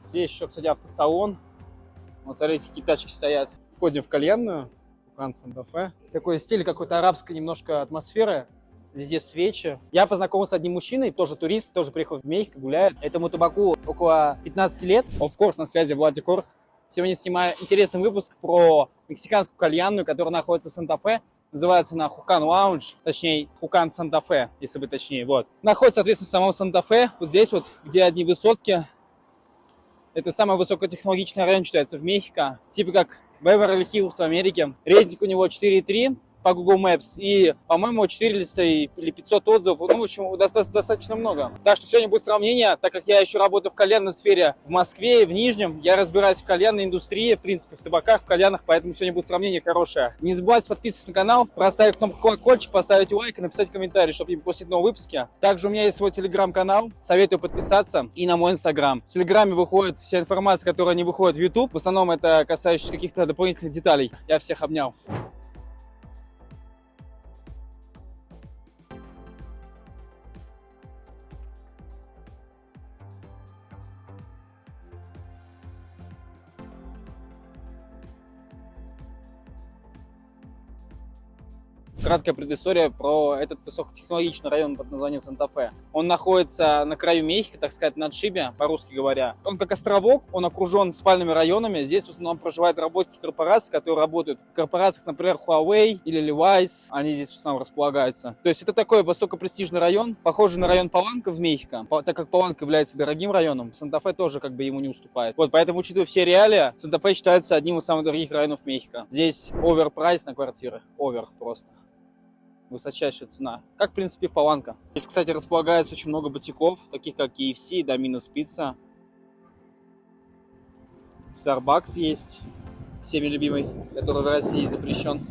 Здесь еще, кстати, автосалон. Вот, смотрите, какие тачки стоят. Входим в кальянную. Хукан Санта-Фе. Такой стиль какой-то арабской немножко атмосферы. Везде свечи. Я познакомился с одним мужчиной, тоже турист, тоже приехал в Мехико, гуляет. Этому табаку около 15 лет. Of course, на связи Влади Корс. Сегодня снимаю интересный выпуск про мексиканскую кальянную, которая находится в Санта-Фе. Называется она Хукан Лаунж, точнее Хукан Санта-Фе, если быть точнее. Вот. Находится, соответственно, в самом Санта-Фе, вот здесь вот, где одни высотки. Это самый высокотехнологичный район считается в Мехико. Типа как Беверли-Хиллз в Америке. Рейтинг у него 4,3 по Google Maps. И, по-моему, 400 или 500 отзывов. Ну, в общем, достаточно много. Так что сегодня будет сравнение, так как я еще работаю в кальянной сфере в Москве и в Нижнем. Я разбираюсь в кальянной индустрии, в принципе, в табаках, в кальянах. Поэтому сегодня будет сравнение хорошее. Не забывайте подписываться на канал, проставить кнопку колокольчик, поставить лайк и написать комментарий, чтобы не пропустить новые выпуски. Также у меня есть свой телеграм-канал. Советую подписаться. И на мой инстаграм. В телеграме выходит вся информация, которая не выходит в YouTube. В основном это касающаяся каких-то дополнительных деталей. Я всех обнял. Краткая предыстория про этот высокотехнологичный район под названием Санта-Фе. Он находится на краю Мехико, так сказать, на отшибе, по-русски говоря. Он как островок, он окружен спальными районами. Здесь в основном проживают работники корпораций, которые работают в корпорациях, например, Huawei или Levi's. Они здесь в основном располагаются. То есть это такой высокопрестижный район, похожий на район Паланка в Мехико. Так как Паланка является дорогим районом, Санта-Фе тоже как бы ему не уступает. Вот, поэтому, учитывая все реалии, Санта-Фе считается одним из самых дорогих районов Мехико. Здесь оверпрайс на квартиры. Овер просто. Высочайшая цена. Как, в принципе, в Паланка. Здесь, кстати, располагается очень много бутиков, таких как KFC, Domino's Pizza. Starbucks есть, всеми любимый, который в России запрещен.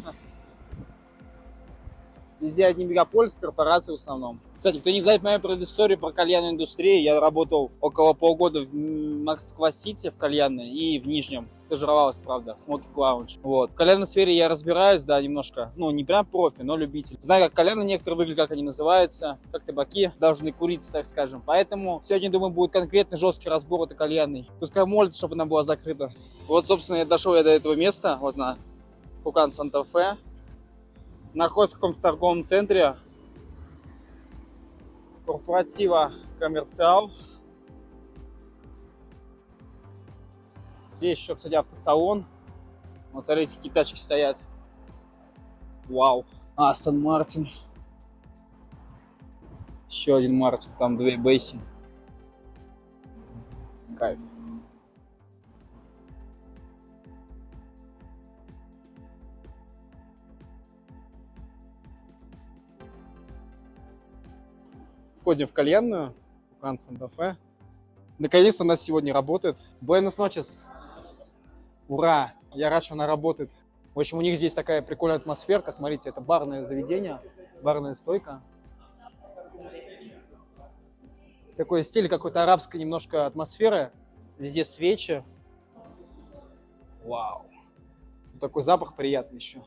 Везде одни мегаполисы, корпорации в основном. Кстати, кто не знает мою предысторию про кальянную индустрию, я работал около полгода в Москва-Сити в кальянной и в Нижнем. Стажировалась, правда, в Smoking Lounge. Вот. В кальянной сфере я разбираюсь, да, немножко. Ну, не прям профи, но любитель. Знаю, как кальяны некоторые выглядят, как они называются, как табаки должны куриться, так скажем. Поэтому сегодня, думаю, будет конкретный жесткий разбор этой кальянной. Пускай молится, чтобы она была закрыта. Вот, собственно, я дошел до этого места, вот на Хукан Санта-Фе. Находится в каком-то торговом центре корпоратива Коммерциал. Здесь еще, кстати, автосалон. Вот, смотрите, какие тачки стоят. Вау. Астон Мартин. Еще один Мартин. Там две Бэхи. Кайф. Входим в кальянную, Хукан Санта-Фе. Наконец-то она сегодня работает. Буэнос ночес. Ура! Я рад, что она работает. В общем, у них здесь такая прикольная атмосферка. Смотрите, это барное заведение, барная стойка. Такой стиль какой-то арабской немножко атмосферы. Везде свечи. Вау! Такой запах приятный еще.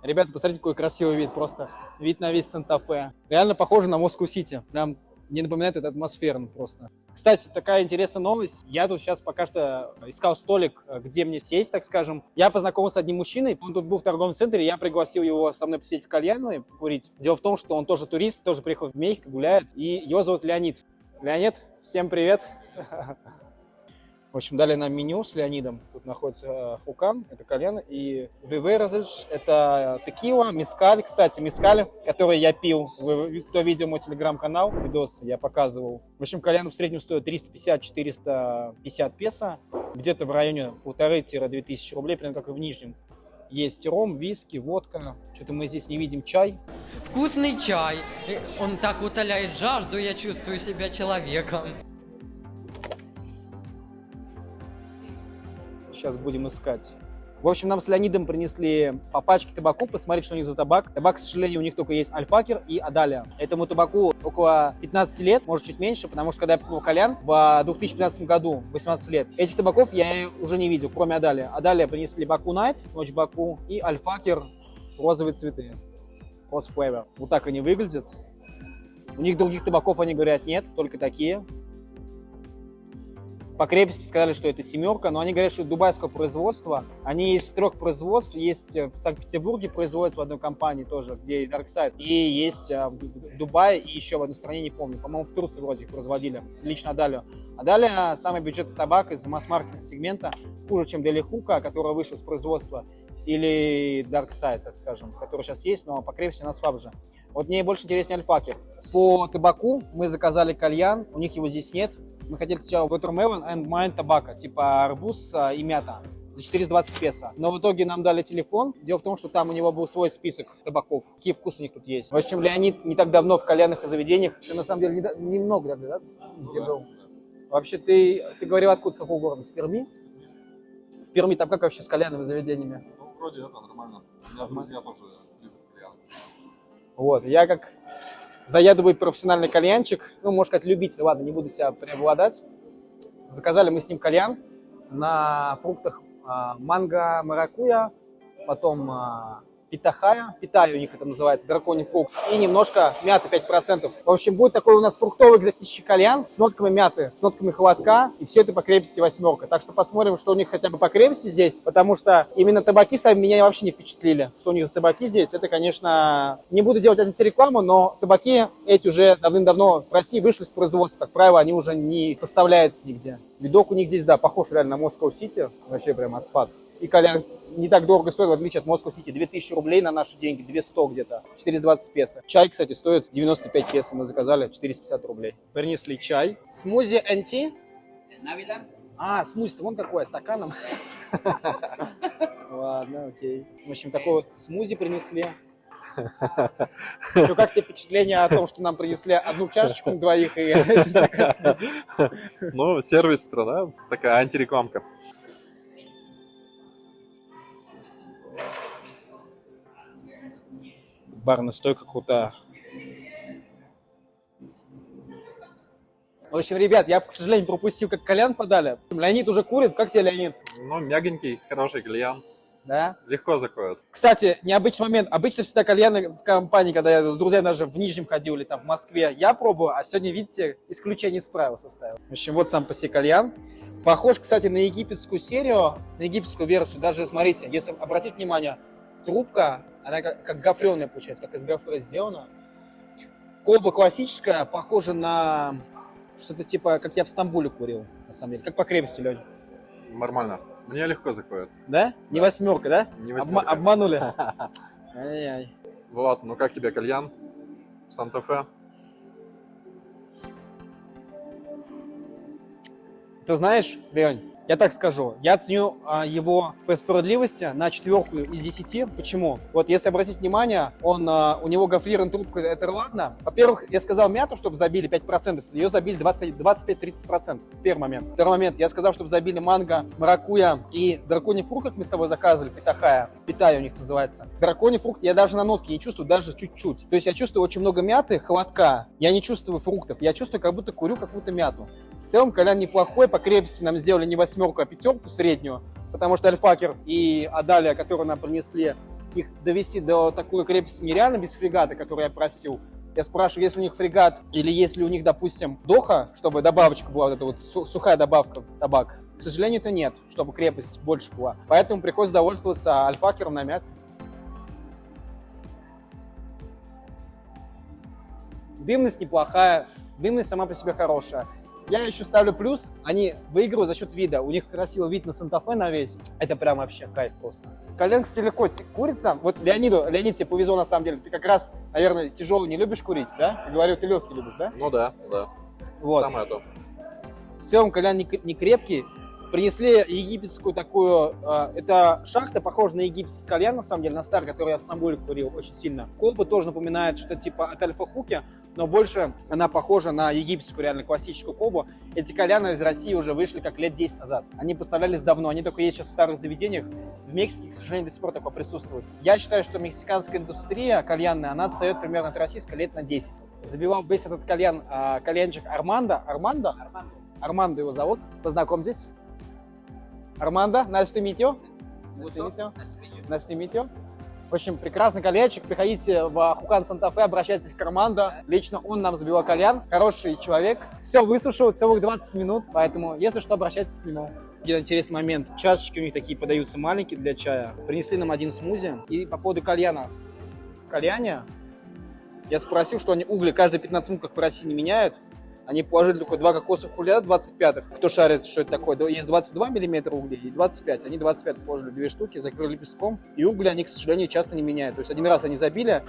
Ребята, посмотрите, какой красивый вид просто. Вид на весь Санта-Фе. Реально похоже на Москву-Сити. Прям не напоминает это атмосферно просто. Кстати, такая интересная новость. Я тут сейчас пока что искал столик, где мне сесть, так скажем. Я познакомился с одним мужчиной. Он тут был в торговом центре. Я пригласил его со мной посидеть в кальянной, курить. Дело в том, что он тоже турист, тоже приехал в Мехико, гуляет. И его зовут Леонид. Леонид, всем привет. В общем, дали нам меню с Леонидом. Тут находится Хукан, это кальян, и Виверзельш, это текила, мескаль. Кстати, мескаль, который я пил, кто видел мой телеграм-канал, видос я показывал. В общем, кальян в среднем стоит 350-450 песо, где-то в районе 1500-2000 рублей, прям как и в Нижнем. Есть ром, виски, водка. Что-то мы здесь не видим чай. Вкусный чай. Он так утоляет жажду, я чувствую себя человеком. Сейчас будем искать. В общем, нам с Леонидом принесли по пачке табаку, посмотреть, что у них за табак. Табак, к сожалению, у них только есть Альфакер и Адалия. Этому табаку около 15 лет, может чуть меньше, потому что когда я покупал кальян в 2015 году, 18 лет, этих табаков я уже не видел, кроме Адалия. Адалия принесли Баку Найт, Ночь Баку, и Альфакер розовые цветы. Rose Flavor. Вот так они выглядят. У них других табаков, они говорят, нет, только такие. По крепости сказали, что это семерка, но они говорят, что это дубайского производства. Они из 3 производств. Есть в Санкт-Петербурге производится в одной компании тоже, где Darkside. И есть в Дубае и еще в одной стране, не помню. По-моему, в Турции вроде их производили. Лично Адалию. А далее самый бюджетный табак из масс-маркетинг сегмента хуже, чем Дели Хука, который вышел с производства. Или Darkside, так скажем, который сейчас есть, но по крепости она слабже. Вот мне больше интереснее Альфакер. По табаку мы заказали кальян, у них его здесь нет. Мы хотели сначала Watermelon and Mind табака, типа арбуз и мята, за 420 песо. Но в итоге нам дали телефон. Дело в том, что там у него был свой список табаков. Какие вкусы у них тут есть. В общем, Леонид не так давно в кальянных заведениях. Ты на самом деле немного, да? Где был? Вообще, ты говорил откуда, с какого города? С Перми? В Перми там как вообще с кальянными заведениями? Ну, вроде это нормально. У меня друзья тоже любят кальян. Вот, я как заядлый профессиональный кальянчик, ну, можно сказать, любитель, ладно, не буду себя преобладать. Заказали мы с ним кальян на фруктах манго, маракуйя, потом питахая, питая у них это называется, драконий фрукт, и немножко мяты 5%. В общем, будет такой у нас фруктовый экзотический кальян с нотками мяты, с нотками холодка, и все это по крепости 8. Так что посмотрим, что у них хотя бы по крепости здесь, потому что именно табаки сами меня вообще не впечатлили. Что у них за табаки здесь, это, конечно, не буду делать антирекламу, но табаки эти уже давным-давно в России вышли с производства. Как правило, они уже не поставляются нигде. Видок у них здесь, да, похож реально на Москва-Сити, вообще прям отпад. И кальян не так дорого стоит, в отличие от Москва-Сити. 2000 рублей на наши деньги, 200 где-то, 420 песо. Чай, кстати, стоит 95 песо, мы заказали 450 рублей. Принесли чай. Смузи NT. Смузи-то вон такое, стаканом. Ладно, окей. В общем, такой вот смузи принесли. Что, как тебе впечатление о том, что нам принесли одну чашечку на двоих и стакан смузи? Ну, сервис страна, такая антирекламка. Барная стойка крутая. В общем, ребят, я, к сожалению, пропустил, как кальян подали. Леонид уже курит. Как тебе, Леонид? Ну, мягенький, хороший кальян. Да? Легко заходит. Кстати, необычный момент. Обычно всегда кальяны в компании, когда я с друзьями даже в Нижнем ходил или там в Москве, я пробую, а сегодня, видите, исключение из правил составил. В общем, вот сам по себе кальян. Похож, кстати, на египетскую серию, на египетскую версию. Даже, смотрите, если обратить внимание, трубка, она как гофрёная получается, как из гофры сделана. Колба классическая, похожа на что-то типа, как я в Стамбуле курил, на самом деле. Как по крепости, Лёнь. Нормально. Мне легко заходит. Да? Не 8, да? Не 8. Обманули. Ай-яй. Влад, ну как тебе кальян? Санта-Фе? Ты знаешь, Лёнь, я так скажу, я ценю его по справедливости на 4 из 10. Почему? Вот если обратить внимание, у него гофрированная трубка, это ладно. Во-первых, я сказал мяту, чтобы забили 5%, ее забили 25-30%. Первый момент. Второй момент, я сказал, чтобы забили манго, маракуйя и драконий фрукт, как мы с тобой заказывали, питахая, питая у них называется. Драконий фрукт я даже на нотке не чувствую, даже чуть-чуть. То есть я чувствую очень много мяты, холодка. Я не чувствую фруктов, я чувствую, как будто курю какую-то мяту. В целом кальян неплохой, по крепости нам сделали не 8, а 5 среднюю, потому что Альфакер и Адалия, которые нам принесли, их довести до такой крепости нереально без фрегата, который я просил. Я спрашиваю, есть ли у них фрегат или если у них, допустим, доха, чтобы добавочка была, вот эта вот сухая добавка в табак. К сожалению, это нет, чтобы крепость больше была. Поэтому приходится довольствоваться Альфакером на мяте. Дымность неплохая, дымность сама по себе хорошая. Я еще ставлю плюс, они выигрывают за счет вида. У них красивый вид на Санта-Фе на весь. Это прям вообще кайф просто. Кальян, кстати, легко курится. Вот Леонид, тебе повезло на самом деле. Ты как раз, наверное, тяжелый не любишь курить, да? Ты говорил, ты легкий любишь, да? Ну да. Вот. Самое то. В целом кальян не крепкий. Принесли египетскую такую, это шахта, похожа на египетский кальян, на самом деле, на старый, который я в Стамбуле курил очень сильно. Колба тоже напоминает что-то типа от Альфа-Хуки, но больше она похожа на египетскую, реально классическую колбу. Эти кальяны из России уже вышли как лет 10 назад. Они поставлялись давно, они только есть сейчас в старых заведениях. В Мексике, к сожалению, до сих пор такое присутствует. Я считаю, что мексиканская индустрия кальянная, она отстает примерно от российской лет на 10. Забивал весь этот кальянчик Армандо. Армандо его зовут. В общем, прекрасный кальянчик. Приходите в Хукан Санта-Фе, обращайтесь к Армандо. Лично он нам забивал кальян. Хороший человек. Все высушил целых 20 минут. Поэтому, если что, обращайтесь к нему. Один интересный момент. Чашечки у них такие подаются маленькие для чая. Принесли нам один смузи. И по поводу кальяна. В кальяне я спросил, что они угли каждые 15 минут, как в России, не меняют. Они положили только 2 кокосовых угля 25-х. Кто шарит, что это такое? Есть 22 миллиметра углей и 25. Они 25 положили 2 штуки, закрыли лепестком. И угли они, к сожалению, часто не меняют. То есть один раз они забили.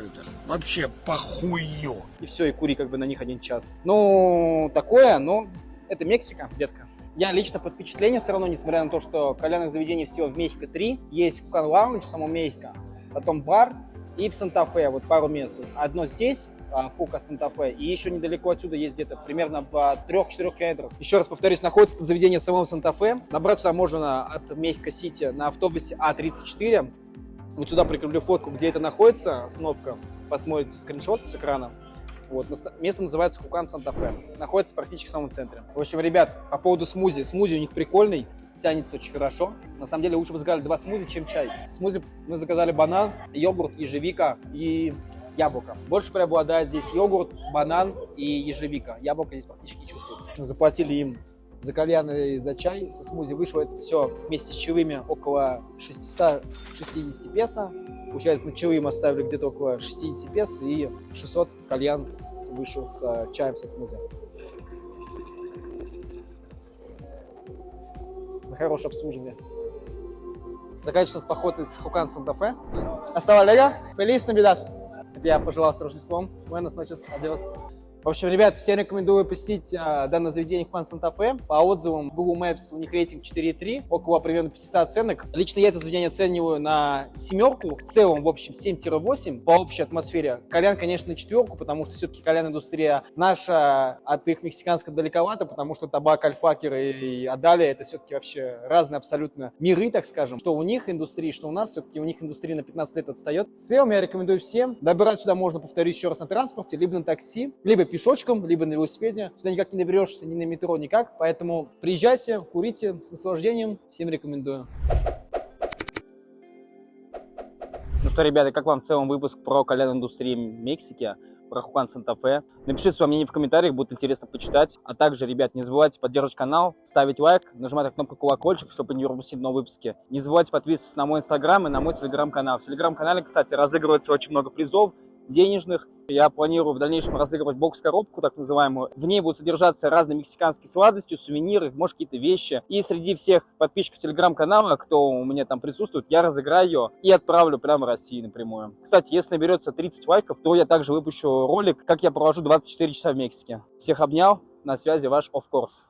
Вообще похую. И все, и кури как бы на них 1 час. Ну, такое, но это Мексика, детка. Я лично под впечатлением все равно, несмотря на то, что кальянных заведений всего в Мехико 3. Есть Хукан Лаунж в самом Мехико, потом бар и в Санта-Фе, вот пару мест. Одно здесь, в Хукан Санта-Фе, и еще недалеко отсюда есть где-то примерно в 3-4 километрах. Еще раз повторюсь, находится это заведение в самом Санта-Фе. Набрать сюда можно от Мехико-Сити на автобусе А34. Вот сюда прикреплю фотку, где это находится, остановка. Посмотрите скриншот с экрана. Вот. Место называется Хукан Санта-Фе. Находится практически в самом центре. В общем, ребят, по поводу смузи. Смузи у них прикольный, тянется очень хорошо. На самом деле лучше бы заказали 2 смузи, чем чай. Смузи мы заказали банан, йогурт, ежевика и яблоко. Больше преобладает здесь йогурт, банан и ежевика. Яблоко здесь практически не чувствуется. Заплатили им за кальян и за чай. Со смузи вышло это все вместе с чаевыми около 660 песо. Получается, на чаевые мы оставили где-то около 60 песо и 600 кальян вышел с чаем, со смузи. За хорошее обслуживание. Заканчивается поход из Хукан Санта-Фе. Hasta luego. Feliz Navidad. Это я пожелал с Рождеством. Buenas noches. Adiós. В общем, ребят, всем рекомендую посетить данное заведение Хукан Санта-Фе. По отзывам в Google Maps у них рейтинг 4,3, около примерно 500 оценок. Лично я это заведение оцениваю на 7. В целом, в общем, 7-8 по общей атмосфере. Кальян, конечно, на 4, потому что все-таки кальян-индустрия наша от их мексиканской далековато, потому что табак, альфакер и Адалия это все-таки вообще разные абсолютно миры, так скажем. Что у них индустрия, что у нас, все-таки у них индустрия на 15 лет отстает. В целом, я рекомендую всем. Добираться сюда можно, повторюсь еще раз, на транспорте, либо на такси, либо пешочком, либо на велосипеде. Сюда никак не доберешься, ни на метро, никак. Поэтому приезжайте, курите с наслаждением. Всем рекомендую. Ну что, ребята, как вам в целом выпуск про кальян-индустрию Мексики, про Хукан Санта-Фе? Напишите свое мнение в комментариях, будет интересно почитать. А также, ребят, не забывайте поддерживать канал, ставить лайк, нажимать на кнопку колокольчик, чтобы не пропустить новые выпуски. Не забывайте подписываться на мой инстаграм и на мой телеграм-канал. В телеграм-канале, кстати, разыгрывается очень много призов денежных. Я планирую в дальнейшем разыгрывать бокс-коробку, так называемую. В ней будут содержаться разные мексиканские сладости, сувениры, может, какие-то вещи. И среди всех подписчиков телеграм-канала, кто у меня там присутствует, я разыграю ее и отправлю прямо в Россию напрямую. Кстати, если наберется 30 лайков, то я также выпущу ролик, как я провожу 24 часа в Мексике. Всех обнял, на связи ваш Of Course.